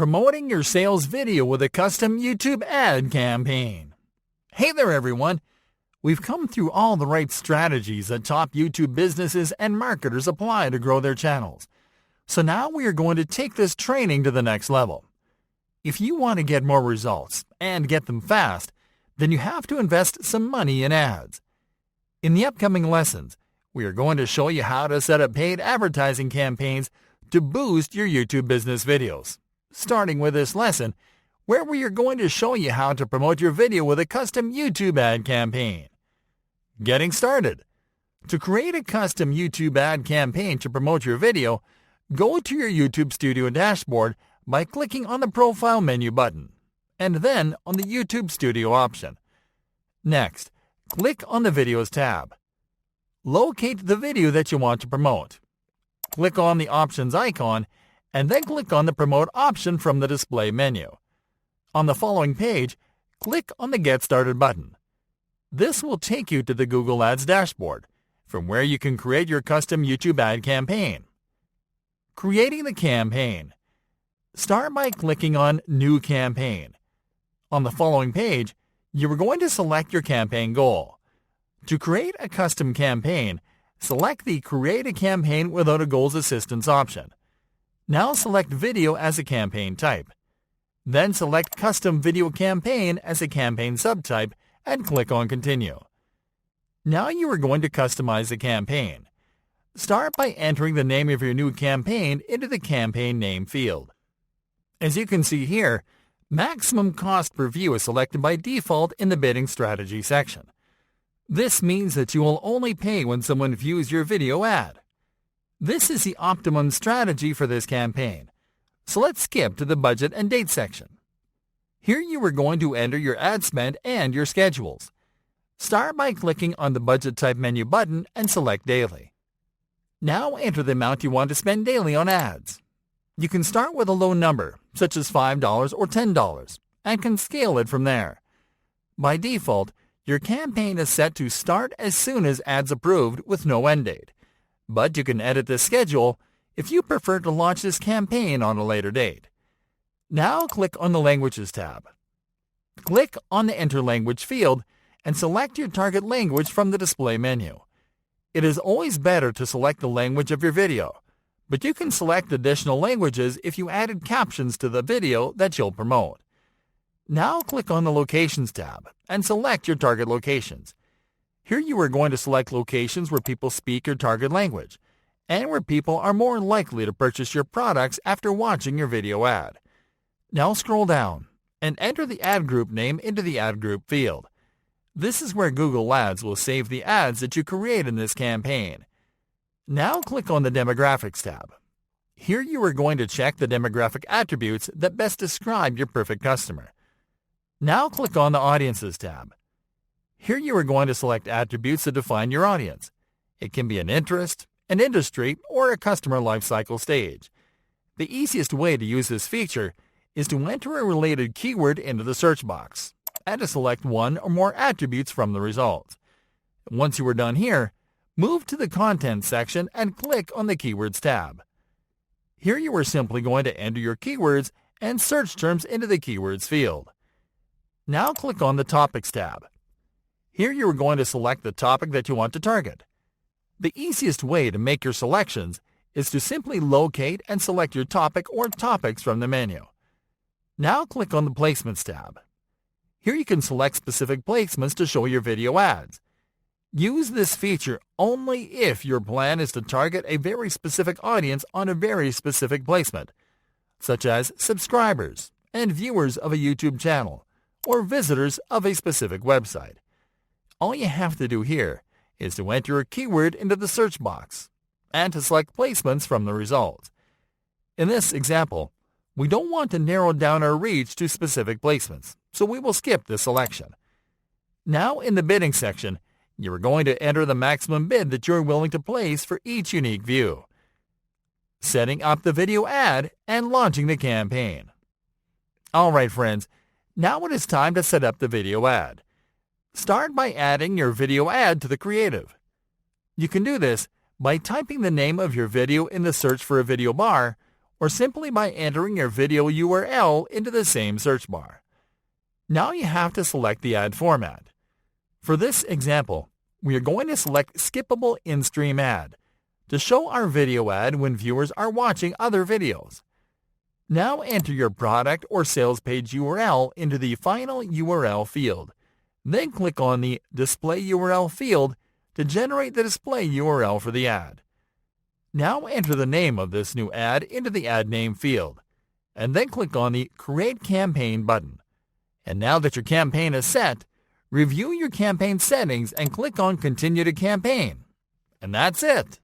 Promoting your sales video with a custom YouTube ad campaign. Hey there everyone! We've come through all the right strategies that top YouTube businesses and marketers apply to grow their channels. So now we are going to take this training to the next level. If you want to get more results and get them fast, then you have to invest some money in ads. In the upcoming lessons, we are going to show you how to set up paid advertising campaigns to boost your YouTube business videos. Starting with this lesson, where we are going to show you how to promote your video with a custom YouTube ad campaign. Getting started. To create a custom YouTube ad campaign to promote your video, go to your YouTube Studio dashboard by clicking on the Profile menu button, and then on the YouTube Studio option. Next, click on the Videos tab. Locate the video that you want to promote. Click on the Options icon, and then click on the Promote option from the display menu. On the following page, click on the Get Started button. This will take you to the Google Ads dashboard, from where you can create your custom YouTube ad campaign. Creating the campaign. Start by clicking on New Campaign. On the following page, you are going to select your campaign goal. To create a custom campaign, select the Create a Campaign Without a Goals Assistance option. Now select Video as a campaign type. Then select Custom Video Campaign as a campaign subtype and click on Continue. Now you are going to customize the campaign. Start by entering the name of your new campaign into the Campaign Name field. As you can see here, Maximum Cost Per View is selected by default in the Bidding Strategy section. This means that you will only pay when someone views your video ad. This is the optimum strategy for this campaign. So let's skip to the Budget and Date section. Here you are going to enter your ad spend and your schedules. Start by clicking on the Budget Type menu button and select Daily. Now enter the amount you want to spend daily on ads. You can start with a low number, such as $5 or $10, and can scale it from there. By default, your campaign is set to start as soon as ads approved with no end date. But you can edit this schedule if you prefer to launch this campaign on a later date. Now click on the Languages tab. Click on the Enter Language field and select your target language from the display menu. It is always better to select the language of your video, but you can select additional languages if you added captions to the video that you'll promote. Now click on the Locations tab and select your target locations. Here you are going to select locations where people speak your target language, and where people are more likely to purchase your products after watching your video ad. Now scroll down and enter the ad group name into the ad group field. This is where Google Ads will save the ads that you create in this campaign. Now click on the Demographics tab. Here you are going to check the demographic attributes that best describe your perfect customer. Now click on the Audiences tab. Here you are going to select attributes that define your audience. It can be an interest, an industry, or a customer lifecycle stage. The easiest way to use this feature is to enter a related keyword into the search box and to select one or more attributes from the results. Once you are done here, move to the Content section and click on the Keywords tab. Here you are simply going to enter your keywords and search terms into the Keywords field. Now click on the Topics tab. Here you are going to select the topic that you want to target. The easiest way to make your selections is to simply locate and select your topic or topics from the menu. Now click on the Placements tab. Here you can select specific placements to show your video ads. Use this feature only if your plan is to target a very specific audience on a very specific placement, such as subscribers and viewers of a YouTube channel or visitors of a specific website. All you have to do here is to enter a keyword into the search box and to select placements from the results. In this example, we don't want to narrow down our reach to specific placements, so we will skip this selection. Now in the bidding section, you are going to enter the maximum bid that you're willing to place for each unique view. Setting up the video ad and launching the campaign. Alright friends, now it is time to set up the video ad. Start by adding your video ad to the creative. You can do this by typing the name of your video in the Search for a Video bar or simply by entering your video URL into the same search bar. Now you have to select the ad format. For this example, we are going to select Skippable In-Stream Ad to show our video ad when viewers are watching other videos. Now enter your product or sales page URL into the final URL field. Then click on the Display URL field to generate the display URL for the ad. Now enter the name of this new ad into the ad name field, and then click on the Create Campaign button. And now that your campaign is set, review your campaign settings and click on Continue to Campaign. And that's it.